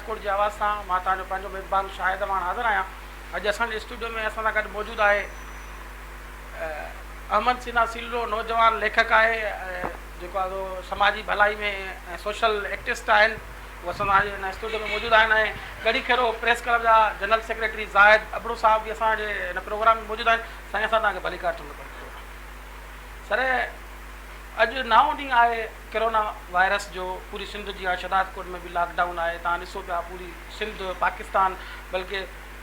कोट जी आवाज़ सां मां तव्हांजो पंहिंजो मेज़बान शाहिद अमान हाज़िर आहियां। अॼु असांजे स्टूडियो में असां सां गॾु मौजूदु आहे अहमद सिन्हा सीलो, नौजवान लेखक आहे जेको आहे समाजी भलाई में ऐं सोशल एक्टिविस्ट आहिनि। उहे असांजे हिन स्टूडियो में मौजूदु आहिनि ऐं गड़ी खेरो प्रेस क्लब जा जनरल सेक्रेटरी ज़ाहिद अबड़ो साहब बि असांजे हिन प्रोग्राम में मौजूदु आहिनि। साईं असां तव्हांखे भली कार चवंदा सर, अॼु नओं ॾींहुं आहे कोरोना वायरस जो। पूरी सिंध जी आहे, शहदाद कोट में बि लॉकडाउन आहे। तव्हां ॾिसो पिया पूरी सिंध, पाकिस्तान, बल्कि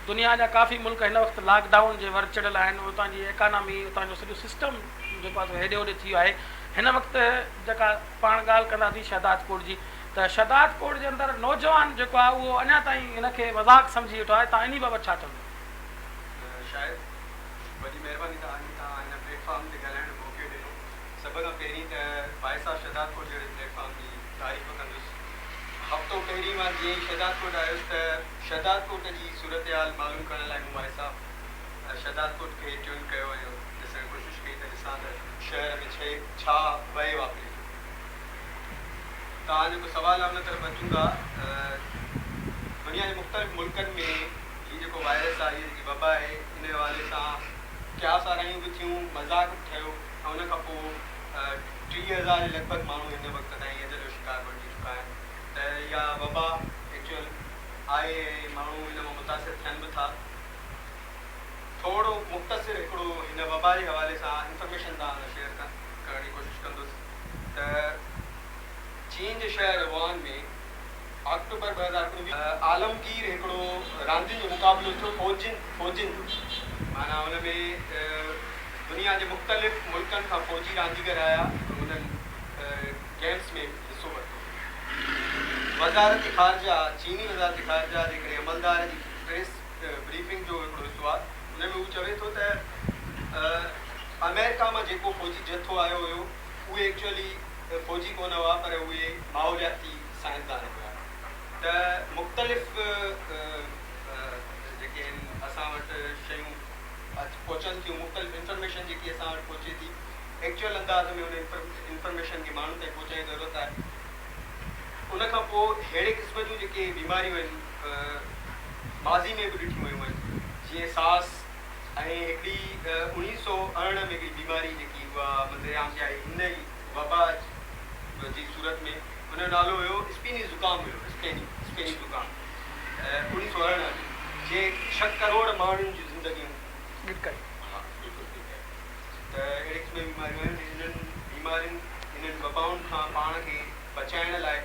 दुनिया जा काफ़ी मुल्क हिन वक़्तु लॉकडाउन जे वर चढ़ियल आहिनि। उतां जी इकानमी, उतां जो सॼो सिस्टम जेको आहे हेॾे होॾे थी वियो आहे। हिन वक़्तु जेका पाण ॻाल्हि कंदासीं शहदाद कोट जी, त शहदाद कोट जे अंदरि नौजवान जेको आहे उहो अञा ताईं हिनखे मज़ाक सम्झी वेठो आहे। तव्हां इन बाबति छा चवंदो? शायदि वॾी महिरबानी तव्हांजी, तव्हां हिन प्लेटफॉर्म ते ॻाल्हाइण जो मौक़ो ॾिनो। सभ खां पहिरीं त भाई साहिबु शहदाद कोट जहिड़े प्लेटफॉर्म जी तारीफ़ कंदुसि। हफ़्तो पहिरीं मां जीअं ई शहदाद कोट आयुसि त शहदाद कोट जी सूरत हाल मालूम करण लाइ मूं भाई साहिबु शहदाद कोट खे ट्यून कयो ऐं ॾिसणु कोशिशि कई त ॾिसां त शहर में छा वहे वापरे। तव्हां जेको सुवालु आहे उन तरफ़ अचूं था। दुनिया जे मुख़्तलिफ़ मुल्कनि में हीअ जेको वायरस आहे, हीअ जेकी वबा आहे, इन हवाले सां क्या सारायूं बि थियूं, मज़ाक बि ठहियो ऐं उन खां पोइ 30,000 जे लॻभॻि माण्हू हिन वक़्त ताईं अॼु जो शिकार बणिजी चुका आहिनि। त इहा वबा एक्चुअल आहे ऐं माण्हू हिन मां मुतासिर थियनि बि था। थोरो मुख़्तसिर हिकिड़ो हिन वबा जे हवाले सां इंफॉर्मेशन तव्हां शेयर करण जी कोशिशि कंदुसि त चीन जे शहर वुहान में अक्टूबर 2019 आलमगीर हिकिड़ो रांदियुनि जो मुक़ाबिलो थियो फ़ौजियुनि जो। माना हुन में दुनिया जे मुख़्तलिफ़ मुल्कनि खां फ़ौजी रांदीगर आया, उन्हनि गेम्स में हिसो वरितो। वज़ारत ख़ारजा, चीनी वज़ारत ख़ारजा जे हिकिड़े अमलदार जी प्रेस ब्रीफिंग जो हिकिड़ो हिसो आहे। हुन में हू चवे थो त अमेरिका मां जेको फ़ौजी जथो आयो हुयो उहे एक्चुअली फ़ौजी कोन हुआ, पर उहे माहौलियाती साइंसदान हुआ। त मुख़्तलिफ़ जेके आहिनि असां वटि शयूं पहुचनि थियूं, मुख़्तलिफ़ इंफॉर्मेशन जेकी असां वटि पहुचे थी, एक्चुअल अंदाज़ में उन इंफॉर्मेशन खे माण्हुनि ताईं पहुचाइण जी ज़रूरत आहे। उन खां पोइ अहिड़े क़िस्म जूं जेके बीमारियूं आहिनि माज़ी में बि ॾिठियूं वयूं आहिनि, जीअं सास ऐं हिकिड़ी 1918 में हिकिड़ी बीमारी जेकी उहा मंज़रेआम ते आई, हिन ई वबा जी सूरत में, हुनजो नालो हुयो स्पेनी ज़ुकाम हुयो। स्पेनी ज़ुकाम 1918 जे 6 करोड़ माण्हुनि जी ज़िंदगियूं गिटकाई। हा, बिल्कुलु ठीकु आहे। त अहिड़े क़िस्म जूं बीमारियूं आहिनि। हिननि वबाउनि खां पाण खे बचाइण लाइ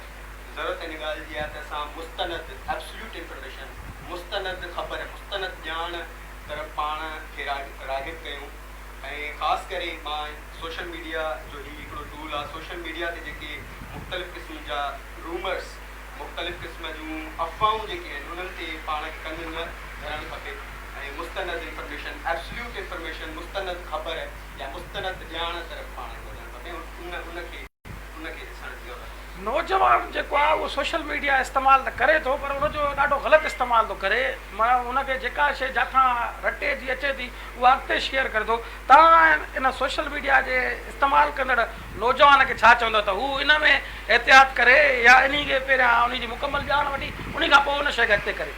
ज़रूरत हिन ॻाल्हि जी आहे त असां मुस्तनद एब्सोल्यूट इंफॉर्मेशन, मुस्तनद ख़बर, मुस्तनद ॼाण तरफ़ पाण खे राग़िब कयूं। ऐं ख़ासि करे मां सोशल मीडिया जो ही हिकिड़ो टूल आहे। सोशल मीडिया ते जेके मुख़्तलिफ़ क़िस्म जा रूमर्स, मुख़्तलिफ़ क़िस्म जूं अफ़वाहूं जेके आहिनि, उन्हनि ते पाण खे कन न धरणु खपे ऐं मुस्तनद इंफॉर्मेशन, एब्सोल्यूट इंफॉर्मेशन, मुस्तनद ख़बर या मुस्तनद ॼाण तरफ़ पाण खे वधणु खपे। उनखे ॾिसण जी ज़रूरत आहे। नौजवान जेको आहे उहो सोशल मीडिया इस्तेमालु त करे थो, पर उनजो ॾाढो ग़लति इस्तेमालु थो करे। माना उनखे जेका शइ जिथां रटे जी अचे थी उहा अॻिते शेयर करे थो। तव्हां इन सोशल मीडिया जे इस्तेमालु कंदड़ नौजवान खे छा चवंदो त हू इन में एहतियात करे या इन खे पहिरियां उन जी मुकमल ॼाण वठी उन खां पोइ उन शइ खे अॻिते करे?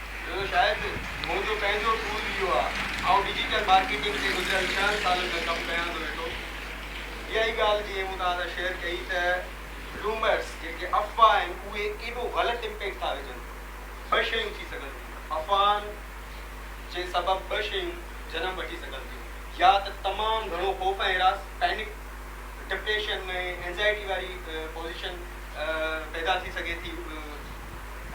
शायदि मुंहिंजो पंहिंजो टूल इहो आहे। ऐं डिजिटल मार्केटिंग ते गुज़िरियल 6 सालनि में कमु कयां थो वेठो। इहा ई ॻाल्हि जीअं मूं तव्हां सां शेयर कई त रूमर्स जेके अफ़वाह आहिनि उहे केॾो ग़लति इम्पैक्ट था विझनि। 2 शयूं थी सघनि थियूं। अफ़वाहनि जे सबबु 2 शयूं जनम वठी सघनि थियूं। या त तमामु घणो ख़ौफ़ ऐं हिरास, पैनिक, डिप्रेशन ऐं एंज़ाइटी वारी पोज़ीशन पैदा थी सघे थी।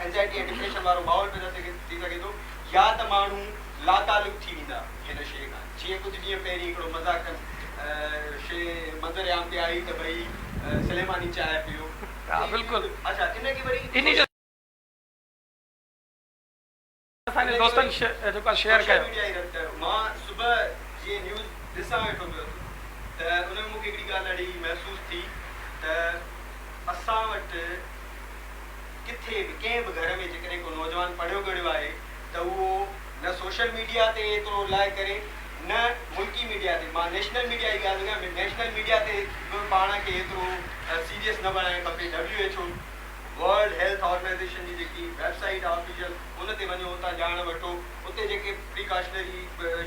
एंज़ाइटी ऐं डिप्रेशन वारो माहौल पैदा थी सघे थो। या त माण्हू लातालुक थी वेंदा हिन शइ खां। जीअं कुझु ॾींहं पहिरीं हिकिड़ो मज़ाक शइ मंज़रेआम ते आई त भई सलेमानी चांहि पियो। हा, बिल्कुलु। अच्छा, इनखे वरी असांजे दोस्तनि जेको शेयर कयो। मां सुबुह जीअं न्यूज़ ॾिसां वेठो पियो त उन में मूंखे हिकिड़ी ॻाल्हि ॾाढी महसूसु थी त असां वटि किथे बि कंहिं बि घर में जेकॾहिं को नौजवान पढ़ियो गढ़ियो आहे त उहो न सोशल मीडिया ते एतिरो लाइ करे, न मुल्की मीडिया ते। मां नेशनल मीडिया जी ॻाल्हि कयां, नेशनल मीडिया ते पाण खे एतिरो सीरियस न बणाइणु खपे। WHO वर्ल्ड हेल्थ ऑर्गेनाइजेशन जी जेकी वेबसाइट आहे ऑफिशियल उन ते वञो, उतां ॼाण वठो, उते जेके प्रिकॉशनरी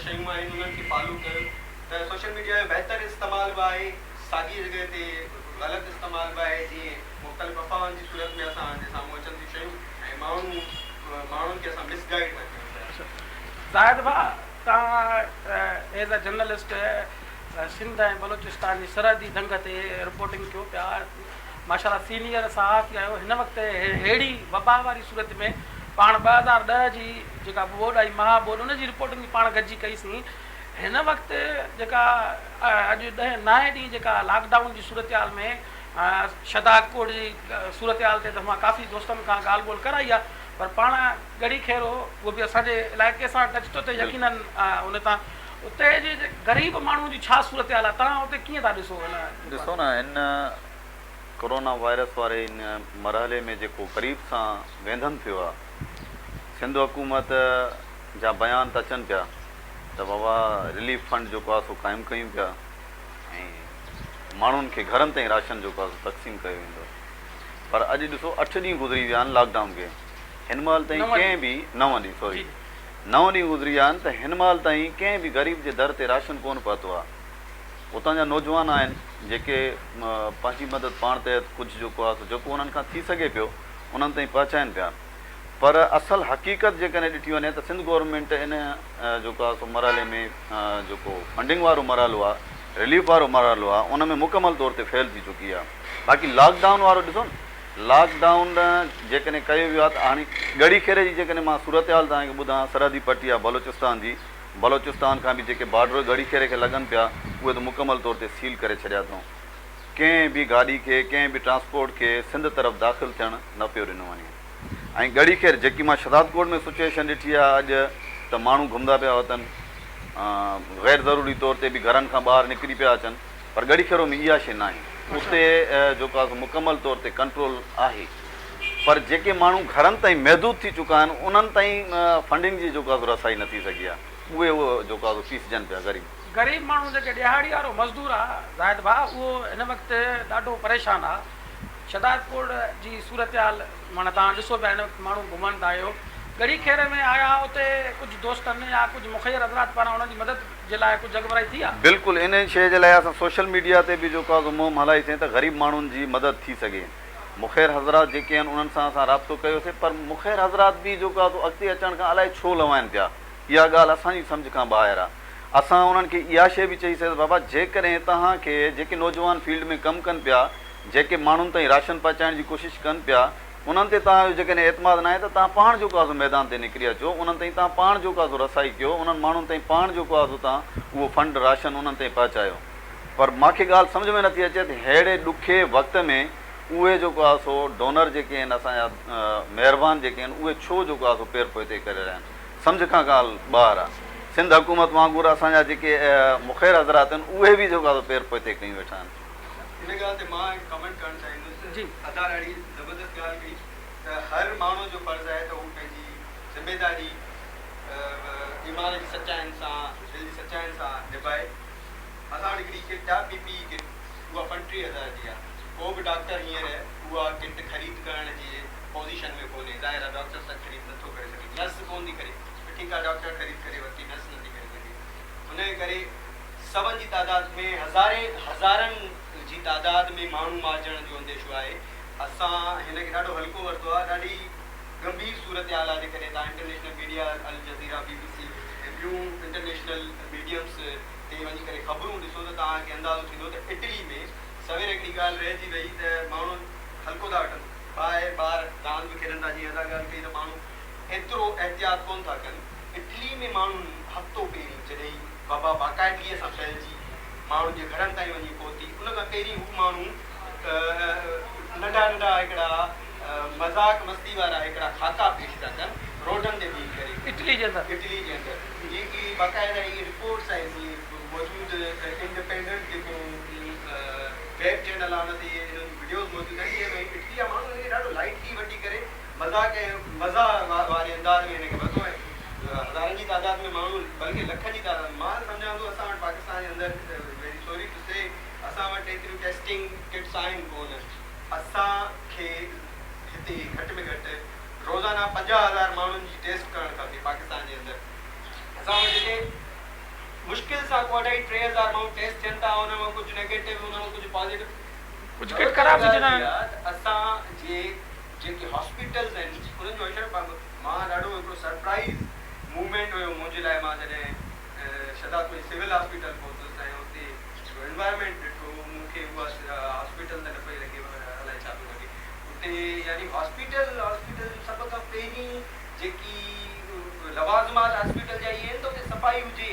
शयूं आहिनि उन्हनि खे फॉलो कयो। त सोशल मीडिया जो बहितर इस्तेमाल बि आहे, साॻी जॻह ते ग़लति इस्तेमाल बि आहे, जीअं मुख़्तलिफ़ अफ़वाहनि जी सूरत में असां जे साम्हूं अचनि थियूं शयूं ऐं माण्हुनि खे असां मिसगाइड था कयूं। ज़ाहिद भाउ, तव्हां एज़ अ जर्नलिस्ट सिंध ऐं बलोचिस्तान जी सरहदी जंग ते रिपोर्टिंग कयो पिया, माशाल्लाह सीनियर सहाफ़ी आहियो। हिन वक़्तु अहिड़ी वबा वारी सूरत में पाण 2010 जी जेका बोर्ड आई महाबोर्ड उन जी रिपोर्टिंग पाण गॾिजी कईसीं। हिन वक़्तु जेका अॼु 9 ॾींहं जेका लॉकडाउन जी सूरत हाल में शदाद कोट जी सूरत हाल ते त मां काफ़ी दोस्तनि खां ॻाल्हि ॿोल कराई आहे, पर पाण गड़ी खेरो उहो बि असांजे इलाइक़े सां टच थो थिए यकीनन उन तां उते जी ग़रीब माण्हुनि जी छा सूरत हाल आहे, तव्हां उते कीअं था ॾिसो? ॾिसो न, इन कोरोना वायरस वारे इन मरहले में जेको ग़रीब सां वेंधन थियो आहे, सिंध हुकूमत जा बयान त अचनि पिया त बाबा रिलीफ फंड जेको आहे सो क़ाइमु कयूं पिया ऐं माण्हुनि खे घरनि ताईं राशन जेको आहे सो तक़सीम कयो वेंदो। पर अॼु ॾिसो 8 ॾींहं गुज़री विया आहिनि लॉकडाउन खे, हिन महिल ताईं कंहिं बि 9 ॾींहं गुज़री विया आहिनि, त हिन महिल ताईं कंहिं बि ग़रीब जे दर ते राशन कोन पहुतो आहे। उतां जा नौजवान आहिनि जेके पंहिंजी मदद पाण तहत कुझु जेको आहे जेको उन्हनि खां थी सघे पियो उन्हनि ताईं पहुचाइनि पिया। पर असल हक़ीक़त जेकॾहिं ॾिठी वञे त सिंध गवर्नमेंट इन जेको आहे सो मरहले में जेको फंडिंग वारो मरहलो आहे, रिलीफ वारो मरहलो आहे, उन में मुकमल तौर ते फेल थी चुकी आहे। बाक़ी लॉकडाउन वारो ॾिसो न, लॉकडाउन जेकॾहिं कयो वियो आहे त हाणे ॻड़ी खेरे जी जेकॾहिं मां सूरत हाल तव्हांखे ॿुधां, सरहदी पट्टी आहे बलोचिस्तान जी, बलोचिस्तान खां बि जेके बॉर्डर ॻड़ी खेरे खे लॻनि पिया उहे त मुकमल तौर ते सील करे छॾिया अथऊं। कंहिं बि गाॾी खे कंहिं बि ट्रांसपोर्ट खे सिंध तरफ़ दाख़िल थियणु न पियो ॾिनो वञे। ऐं ॻड़ी खेर जेकी मां शदाद कोट में सिचुएशन ॾिठी आहे अॼु, त माण्हू घुमंदा पिया अचनि, ग़ैर ज़रूरी तौर ते बि घरनि खां ॿाहिरि निकिरी पिया अचनि, पर ॻड़ी खेरो में इहा शइ न आहे। उते जेको आहे मुकमल तौर ते कंट्रोल आहे, पर जेके माण्हू घरनि ताईं महदूद थी चुका आहिनि उन्हनि ताईं फंडिंग जी जेको आहे रसाई न थी सघी आहे, उहे उहो जेको आहे फीसजनि पिया। ग़रीब माण्हू जेके ॾिहाड़ी वारो मज़दूर आहे ज़ाहिद भाउ, उहो हिन वक़्तु ॾाढो परेशान आहे। शदादपुर जी सूरत हाल माना तव्हां ॾिसो पिया, हिन वक़्तु माण्हू घुमनि था आयो, ॻड़ी खेर में आया, उते कुझु दोस्तनि या कुझु मुखैर हज़रात पारां उन्हनि जी मदद जे लाइ कुझु अॻुवाई थी आहे? बिल्कुलु, इन शइ जे लाइ असां सोशल मीडिया ते बि जेको आहे मुहिम हलाईसीं त ग़रीब माण्हुनि जी मदद थी सघे। मुखैर हज़रात जेके आहिनि उन्हनि सां असां राब्तो कयोसीं, पर मुखैर हज़रात बि जेको आहे अॻिते अचण खां अलाए छो लवाइनि पिया, इहा ॻाल्हि असांजी सम्झ खां ॿाहिरि आहे। असां उन्हनि खे इहा शइ बि चईसीं त बाबा जेकॾहिं तव्हांखे जेके नौजवान फील्ड में कमु कनि पिया, जेके माण्हुनि ताईं राशन पहुचाइण जी कोशिशि कनि पिया, उन्हनि ते तव्हांजो जेकॾहिं एतमाद न आहे त तव्हां पाण जेको आहे मैदान ते निकिरी अचो, उन्हनि ताईं तव्हां पाण जेको आहे रसाई कयो, उन्हनि माण्हुनि ताईं पाण जेको आहे तव्हां उहो फंड राशन उन्हनि ताईं पहुचायो। पर मूंखे ॻाल्हि सम्झ में नथी अचे त अहिड़े ॾुखे वक़्त में उहे जेको आहे सो डोनर जेके आहिनि, असांजा महिरबान जेके आहिनि, उहे छो जेको आहे सो पेर पोइते करे रहिया आहिनि, सम्झ खां ॻाल्हि ॿाहिरि आहे। सिंध हुकूमत वांगुरु असांजा जेके मुखैर हज़रात आहिनि उहे बि जेको आहे पेर पोइते कयूं वेठा आहिनि। हिन ॻाल्हि ते मां कमेंट करणु चाहींदुसि। अदा ॾाढी ज़बरदस्त ॻाल्हि कई त हर माण्हू जो फ़र्ज़ु आहे त हू पंहिंजी ज़िमेदारी ईमान जी सचाइनि सां, दिलि जी सचाइनि सां निभाए। असां वटि हिकिड़ी किट आहे PPE किट, उहा 35,000 जी आहे। को बि डॉक्टर हींअर उहा किट ख़रीद करण जी पोज़ीशन में कोन्हे, ज़ाहिर आहे डॉक्टर सां ख़रीद नथो करे सघे, नर्स कोन थी करे, ठीकु आहे डॉक्टर ख़रीद करे वरिती, नर्स नथी करे सघे। हुन जे करे सभनि जी तादाद में हज़ारनि जी तादाद में माण्हू मारिजण जो अंदेशो आहे। असां हिन खे ॾाढो हल्को वरितो आहे, ॾाढी गंभीर सूरत हाल आहे। जेकॾहिं तव्हां international media Al Jazeera BBC ऐं ॿियूं इंटरनेशनल मीडियम्स ते वञी करे ख़बरूं ॾिसो त तव्हांखे अंदाज़ो थींदो त इटली में सवेर हिकिड़ी ॻाल्हि रहिजी वई त माण्हू हल्को था वठनि, ॿार रांदि बि खेॾनि था, जीअं असां ॻाल्हि कई त माण्हू एतिरो एहतियात कोन था कनि। इटली में माण्हू हफ़्तो पहिरीं जॾहिं वबा बाक़ाइदगीअ सां फैलिजी माण्हुनि जे घरनि ताईं वञी पहुती, उन खां पहिरीं हू माण्हू नंढा नंढा हिकिड़ा मज़ाक मस्ती वारा हिकिड़ा खाता पेश था कनि रोडनि ते बीह करे इटली जे अंदरि, जेकी बाक़ाइदा इहे रिपोर्ट्स आहिनि मौजूदु इंडिपेंडेंट जेको वेब चैनल आहे उन ते वीडियोज़ मौजूदु आहिनि, जंहिंमें इटली जा माण्हू हिनखे ॾाढो लाइटली वठी करे मज़ाक ऐं मज़ा वारे अंदाज़ में हिनखे वरितो आहे। हज़ारनि जी तादाद में माण्हू, बल्कि लखनि जी तादाद, मां सम्झां थो असां वटि पाकिस्तान जे अंदरि वेरी सॉरी टू से असां वटि एतिरियूं टेस्टिंग किट्स आहिनि कोन। असांखे ते घटि में घटि रोज़ाना 50,000 माण्हुनि जी टेस्ट करणु खपे पाकिस्तान जे अंदरि। असां वटि जेके मुश्किल सां 2,500-3,000 माण्हू टेस्ट थियनि था, हुन मां कुझु नेगेटिव, हुन मां कुझु पॉज़िटिव, कुझु किट ख़राब थी वञनि। असां जे जेके हॉस्पिटल्स आहिनि उन्हनि जो अशर मां ॾाढो हिकिड़ो सरप्राइज़ मूवमेंट हुयो मुंहिंजे लाइ। मां जॾहिं शदात में सिविल हॉस्पिटल पहुतुसि ऐं हुते एनवायरमेंट ॾिठो, मूंखे उहा हॉस्पिटल त न पई लॻे, अलाए छा पियो लॻे हुते। यानी हॉस्पिटल सभ खां पहिरीं जेकी लवाज़मात हॉस्पिटल जा इहे आहिनि त उते सफ़ाई हुजे,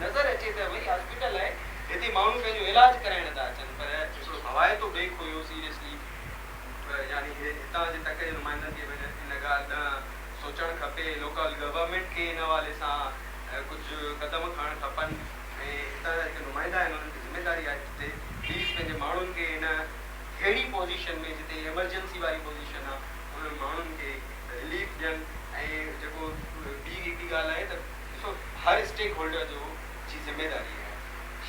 नज़र अचे त भई हॉस्पिटल आहे, हिते माण्हू पंहिंजो इलाजु कराइण था अचनि। पर हिकिड़ो हवाइतो ब्रेक हुयो सीरियसली, यानी हितां जे तक जे नुमाइंदनि खे इन ॻाल्हि न सोचणु खपे। लोकल गवर्नमेंट खे इन हवाले सां कुझु क़दम खणणु खपनि ऐं हितां जा जेके नुमाइंदा आहिनि उन्हनि जी ज़िम्मेदारी आहे जिते प्लीज़ पंहिंजे माण्हुनि खे इन अहिड़ी पोज़ीशन में जिते एमरजेंसी वारी पोज़ीशन आहे उन्हनि माण्हुनि खे रिलीफ ॾियनि। ऐं जेको ॿी हिकिड़ी ॻाल्हि आहे त ॾिसो हर स्टेक होल्डर जो जी ज़िम्मेदारी आहे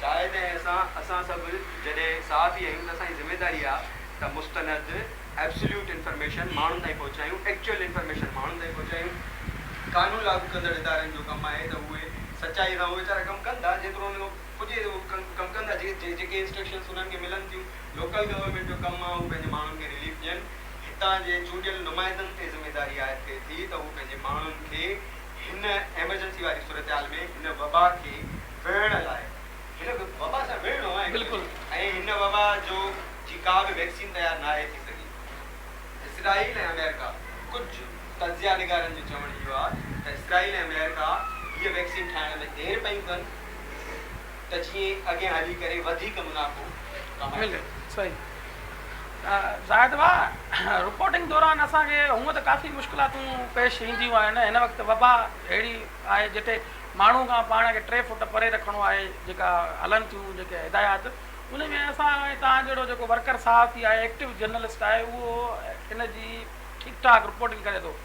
शायदि, ऐं असां सभु जॾहिं साथ ई आहियूं त असांजी ज़िम्मेदारी आहे त मुस्तनद एब्सोल्यूट इंफॉर्मेशन माण्हुनि ताईं पहुचायूं, एक्चुअल इंफॉर्मेशन माण्हुनि ताईं पहुचायूं। कानून लागू कंदड़ इदारनि जो कमु आहे त उहे सचाई सां उहे वीचारा कमु कंदा, जेतिरो उन्हनि पुॼे कमु कंदा, जेके इंस्ट्रक्शन्स उन्हनि खे मिलनि थियूं। लोकल गवर्नमेंट जो कमु आहे उहे पंहिंजे माण्हुनि खे रिलीफ ॾियनि। हितां जे चूंडियल नुमाइंदनि ते ज़िम्मेदारी आहे थिए थी त उहे पंहिंजे माण्हुनि खे हिन एमरजेंसी वारी सूरत में हिन वबा खे विढ़ण लाइ, हिन वबा सां विढ़णो आहे बिल्कुलु, ऐं हिन वबा जो जी का बि वैक्सीन तयारु न आहे थी सघी। इसराइल ऐं अमेरिका, कुझु तजिया निगारनि जो चवणु इहो आहे त इसराइल ऐं अमेरिका हीअ वैक्सीन ठाहिण में देरि पयूं कनि त जीअं अॻियां हली करे वधीक मुनाफ़ो कमाए। सही ज़ाहिद भाउ, रिपोर्टिंग दौरान असांखे हूअं त काफ़ी मुश्किलातूं पेश ईंदियूं आहिनि। हिन वक़्तु वबा अहिड़ी आहे जिते माण्हू खां पाण खे 3 फुट परे रखिणो आहे, जेका हलनि थियूं जेके हिदायत, उन में असां तव्हां जहिड़ो जेको वर्कर साहब थी आहे, एक्टिव जर्नलिस्ट आहे, उहो इन जी ठीकु ठाक रिपोर्टिंग करे थो।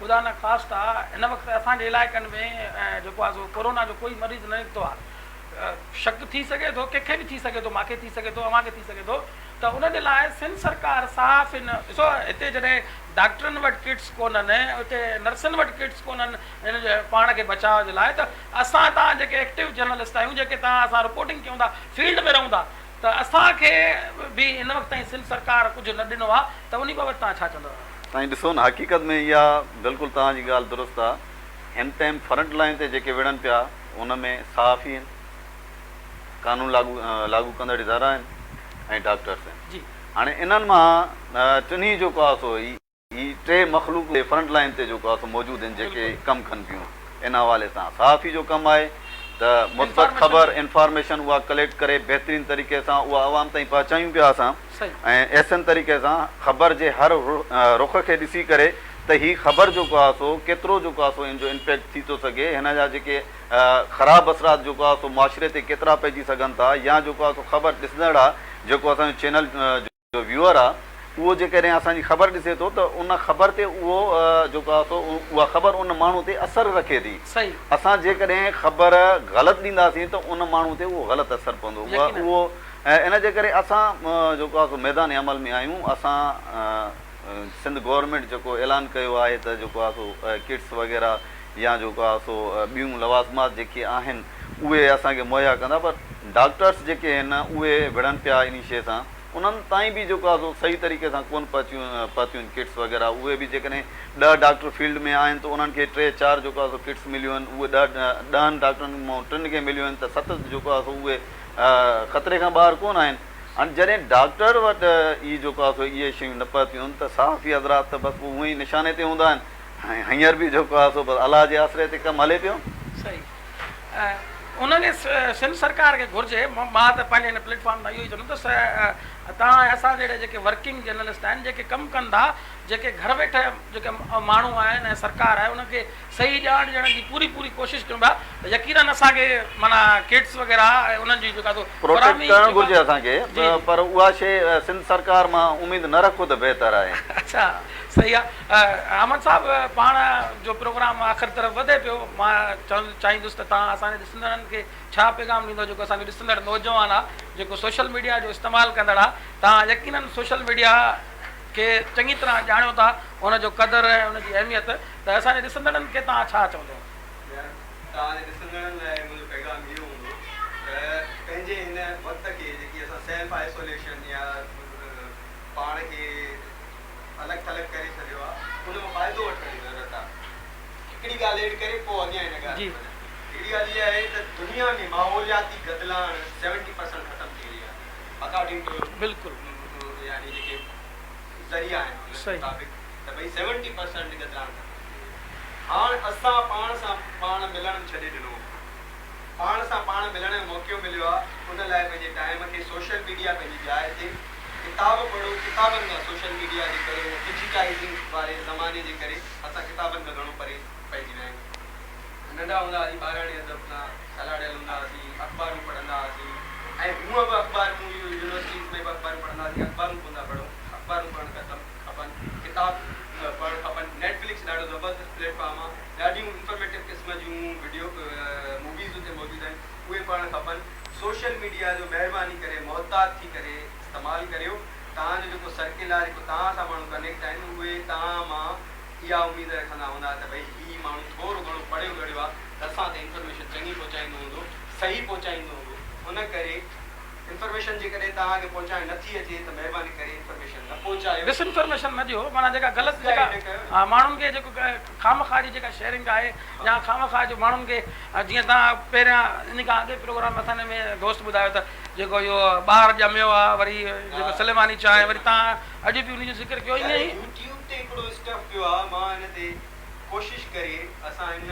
ख़ुदा न ख़ासि आहे हिन वक़्तु असांजे इलाइक़नि में जेको आहे सो कोरोना जो कोई मरीज़ न निकितो आहे। शक थी सघे थो, कंहिंखे बि थी सघे थो, मूंखे थी सघे थो, अव्हांखे थी सघे थो, त उन जे लाइ सिंध सरकार साफ़ इन ॾिसो हिते जॾहिं डॉक्टरनि वटि किट्स कोन्हनि, हुते नर्सनि वटि किट्स कोन्हनि हिन जे पाण खे बचाव जे लाइ, त असां तव्हां जेके एक्टिव जर्नलिस्ट आहियूं, जेके तव्हां असां रिपोर्टिंग कयूं था, फील्ड में रहूं था, त असांखे बि हिन वक़्तु ताईं सिंध सरकार कुझु न ॾिनो आहे, त उन बाबति तव्हां छा चवंदव? साईं ॾिसो न, हक़ीक़त में इहा बिल्कुलु तव्हांजी ॻाल्हि दुरुस्त आहे। हिन टाइम फ्रंट लाइन ते जेके विढ़नि पिया उन में साफ़ ई आहिनि, कानून लागू कंदड़ इदारा आहिनि ऐं डॉक्टर्स आहिनि। हाणे इन्हनि मां टिनी जेको आहे सो ही 3 मख़लूक फ्रंट लाइन ते जेको आहे सो मौजूदु आहिनि, जेके कमु कनि पियूं। इन हवाले सां साफ़ ई जो कमु आहे त मुस्बत ख़बर इंफॉर्मेशन उहा कलेक्ट करे बेहतरीन तरीक़े सां उहा आवाम ताईं पहुचायूं पिया असां, ऐं ऐसनि तरीक़े सां ख़बर जे हर रुख खे ॾिसी करे त ही ख़बर जेको आहे सो केतिरो जेको आहे सो इन जो इम्पैक्ट थी थो सघे, हिन जा जेके ख़राबु असरात जेको आहे सो मुआशिरे ते केतिरा पइजी सघनि था, या जेको आहे सो ख़बर ॾिसंदड़ आहे जेको असांजो चैनल जो व्यूअर आहे, उहो जेकॾहिं असांजी ख़बर ॾिसे थो त उन ख़बर ते उहो जेको आहे सो उहा ख़बर उन माण्हू ते असरु रखे थी। असां जेकॾहिं ख़बर ग़लति ॾींदासीं त उन माण्हू ते उहो ग़लति असरु पवंदो। उहो इन जे करे असां जेको आहे सो मैदान अमल में आहियूं। असां सिंध गवर्नमेंट जेको ऐलान कयो आहे त जेको आहे सो किट्स वग़ैरह या जेको आहे सो ॿियूं लवाज़मात जेके आहिनि उहे असांखे मुहैया कंदा, पर डॉक्टर्स जेके आहिनि उहे विढ़नि पिया इन शइ सां, उन्हनि ताईं बि जेको आहे सो सही तरीक़े सां कोन पहुतियूं किट्स वग़ैरह। उहे बि जेकॾहिं 10 डॉक्टर फील्ड में आहिनि त उन्हनि खे 3-4 जेको आहे सो किट्स मिलियूं आहिनि, उहे 10 डॉक्टरनि मां 3 खे मिलियूं आहिनि, त 7 जेको आहे सो उहे ख़तरे खां ॿाहिरि कोन आहिनि। हाणे जॾहिं डॉक्टर वटि इहे जेको आहे सो इहे शयूं न पहुतियूं आहिनि त साफ़ ई हज़रात त बसि उहे ई निशाने ते हूंदा आहिनि। ऐं हींअर बि जेको आहे सो बसि अलाह जे आसिरे ते कमु हले पियो। सही, उन्हनि सिंध सरकार खे घुरिजे, मां त पंहिंजे हिन प्लेटफॉर्म तां इहो ई चवंदुसि, तव्हां असां जहिड़े जेके वर्किंग जर्नलिस्ट आहिनि, जेके कमु कनि था, जेके घर वेठे जेके माण्हू आहिनि ऐं सरकार आहे उनखे सही ॼाण ॾियण जी पूरी कोशिशि कयूं था, त यकीनन असांखे माना किट्स वग़ैरह ऐं उन्हनि जी जेका प्रोटेक्ट करणु घुरिजे असांखे, पर उहा शइ सिंध सरकार मां उमेदु न रखो त बहितर आहे। अच्छा, सही आहे। अहमद साहब, पाण जो प्रोग्राम आख़िर तरफ़ वधे पियो, मां चाहींदुसि त तव्हां असांजे ॾिसंदड़नि खे छा पैगाम ॾींदो, जेको असांखे ॾिसंदड़ नौजवान आहे, जेको सोशल मीडिया जो इस्तेमालु कंदड़ आहे। तव्हां यकीनन सोशल मीडिया खे चङी तरह ॼाणियो था हुनजो क़दुरु ऐं हुनजी अहमियत, त असांजे ॾिसंदड़नि खे तव्हां छा चवंदव? तव्हांजे ॾिसंदड़नि लाइ मुंहिंजो पैगाम इहो हूंदो त पंहिंजे हिन वक़्त खे जेकी असां सेल्फ आइसोलेशन या पाण खे अलॻि थलॻि करे छॾियो आहे उन में फ़ाइदो वठण जी ज़रूरत आहे। हिकिड़ी ॻाल्हि एड करे पोइ अॻियां हिन ॻाल्हि हिकिड़ी ॻाल्हि इहा आहे त दुनिया में माहौलियाती गदिलाण 70% ख़तमु थी वई आहे अकॉर्डिंग टू बिल्कुलु यानी जेके ज़रिया आहिनि उन मुताबिक़ त भई 70% गदिलाण हाणे असां पाण सां पाण मिलणु छॾे ॾिनो, पाण सां पाण मिलण जो मौक़ो मिलियो आहे, उन लाइ पंहिंजे टाइम खे सोशल मीडिया पंहिंजी जाइ ते किताब पढ़ो, किताबनि खां सोशल मीडिया जे करे डिजिटाइज़िंग वारे ज़माने जे करे असां किताबनि खां घणो परे पइजी विया आहियूं। नंढा हूंदा हुआसीं ॿारहं अदब सां सलाड़ियल हूंदा हुआसीं, अख़बारूं पढ़ंदा हुआसीं ऐं हूअं बि अख़बारूं यूनिवर्सिटीज़ में बि अख़बारूं पढ़ंदा हुआसीं, अख़बारूं कोन था पढ़ूं, अख़बारूं पढ़णु खपनि, किताब पढ़णु खपनि। नेटफ्लिक्स ॾाढो ज़बरदस्त प्लेटफॉर्म आहे, ॾाढियूं इंफॉर्मेटिव क़िस्म जूं वीडियो मूवीज़ उते मौजूदु आहिनि, उहे पढ़णु खपनि। सोशल मीडिया जो महिरबानी करे मुहतात थी करे इस्तेमालु करियो। तव्हांजो जेको सर्किल आहे, जेको तव्हां सां माण्हू कनेक्ट आहिनि, उहे तव्हां मां इहा उमेद रखंदा हूंदा त भई हीउ माण्हू थोरो घणो पढ़ियो ॻढ़ियो आहे त असां ते इंफॉर्मेशन चङी पहुचाईंदो हूंदो, सही पहुचाईंदो हूंदो। उन करे इंफॉर्मेशन जेकॾहिं तव्हांखे पहुचाइण नथी अचे त महिरबानी करे इंफॉर्मेशन न पहुचायो, डिसइंफॉर्मेशन न ॾियो। माना जेका ग़लति जेका माण्हुनि खे जेको खामखा जी जेका शेयरिंग आहे या खामखा जो माण्हुनि खे जीअं तव्हां पहिरियां इन खां अॻे प्रोग्राम असांजे में दोस्त ॿुधायो त जेको इहो ॿार ॼमियो आहे वरी जेको सलेमानी चांहि, वरी तव्हां अॼु बि उनजो ज़िक्र कयो। ईअं ई यूट्यूब ते हिकिड़ो स्टफ पियो आहे, मां हिन ते कोशिशि करे असां हिन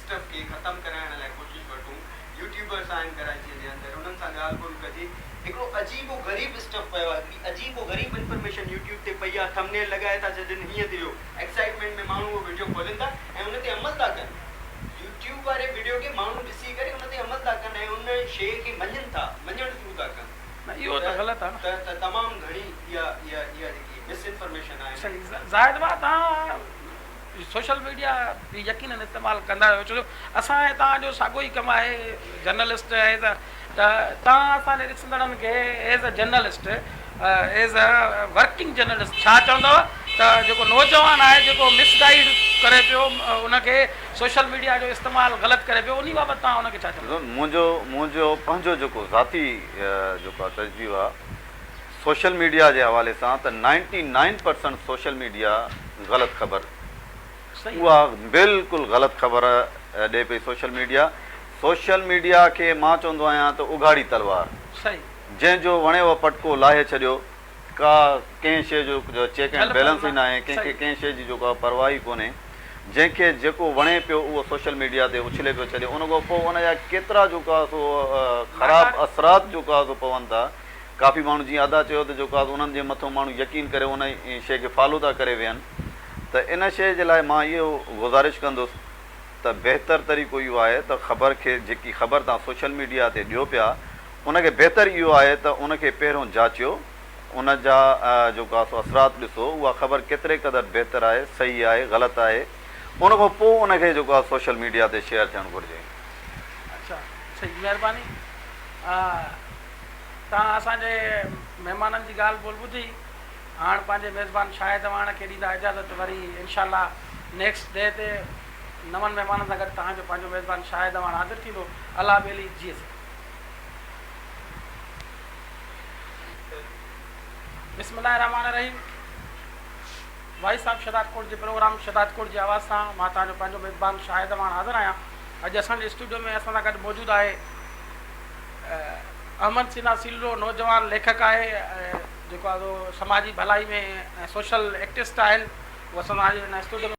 स्टफ खे ख़तमु कराइण लाइ कोशिशि वठूं। यूट्यूबर्स आहिनि कराची जे अंदरि, उन्हनि सां ॻाल्हि ॿोल कजे। हिकिड़ो अजीबो ग़रीब स्टफ पियो आहे, हिकिड़ी अजीबो ग़रीब इंफॉर्मेशन यूट्यूब ते पई आहे, थंबनेल लॻाए था छॾनि, हीअं थियो एक्साइटमेंट में माण्हू उहो वीडियो खोलनि था ऐं उन ते अमल था कनि। यूट्यूब वारे वीडियो खे माण्हू ॾिसी करे उन ते अमल था कनि ऐं उन शइ खे मञनि था, मञणु शुरू था कनि। इहो त ग़लति आहे त तमामु घणी इहा जेकी मिसइंफॉर्मेशन आहे। सही ज़ाहिर आहे तव्हां सोशल मीडिया यकीनन इस्तेमालु कंदा आहियो, छो जो असां तव्हांजो साॻियो ई कमु आहे, जर्नलिस्ट आहे त तव्हां असांजे ॾिसंदड़नि खे as a journalist, as a working journalist छा चवंदव त जेको नौजवान आहे जेको मिसगाइड करे पियो, उनखे सोशल मीडिया जो इस्तेमालु ग़लति करे पियो, उन बाबति तव्हां उनखे छा चवंदव? मुंहिंजो पंहिंजो जेको ज़ाती जेको आहे तजुर्बो आहे सोशल मीडिया जे हवाले सां त 99% सोशल मीडिया ग़लति ख़बर, उहा बिल्कुलु ग़लति ख़बर ॾिए पई। सोशल मीडिया खे मां चवंदो आहियां त उघाड़ी तलवार, सही, जंहिंजो वणेव पटको लाहे छॾियो, का कंहिं शइ जो चेक एंड बैलेंस ई न आहे, कंहिंखे कंहिं शइ जी जेको आहे परवाह ई कोन्हे। जंहिंखे जेको वणे पियो उहो सोशल मीडिया ते उछले पियो छॾे, उन खां पोइ उनजा केतिरा जेको आहे सो ख़राबु असरात जेको आहे सो पवनि था। काफ़ी माण्हू जीअं अदा चयो त जेको आहे उन्हनि जे मथां माण्हू यकीन करे उन शइ खे फॉलो था करे वियनि। त इन शइ जे लाइ मां इहो गुज़ारिश कंदुसि त बहितर तरीक़ो इहो आहे त ख़बर खे, जेकी ख़बर तव्हां सोशल मीडिया ते ॾियो पिया, उनखे बहितर इहो आहे त उनखे पहिरियों जाचियो, उन जा जेको आहे सो असरात ॾिसो, उहा ख़बर केतिरे क़दुरु बहितर आहे, सही आहे, ग़लति आहे, उन खां पोइ उनखे जेको आहे सोशल मीडिया ते शेयर थियणु घुरिजे। अच्छा, सही, महिरबानी। तव्हां असांजे महिमाननि जी ॻाल्हि ॿोल ॿुधी, हाणे पंहिंजे मेज़बान शाहिद वाण खे ॾींदा इजाज़त, वरी इनशाला नेक्स्ट डे ते नवनि महिमाननि सां गॾु तव्हांजो पंहिंजो मेज़बान शाहिद वाण हाज़िर थींदो। अला बेली जी बिस्मिल्लाह रहमान रहीम। भाई साहब शदात कोट जे प्रोग्राम शदात कोट जी आवाज़ सां मां तव्हांजो पंहिंजो मेज़बान शाहिद वाण हाज़िर आहियां। अॼु असांजे स्टूडियो में असां सां गॾु मौजूदु आहे अहमद सिन्हा सीलो, नौजवान लेखक आहे, जेको आहे समाजी भलाई में सोशल एक्टिविस्ट आहिनि। उहो असांजे स्टूडियो में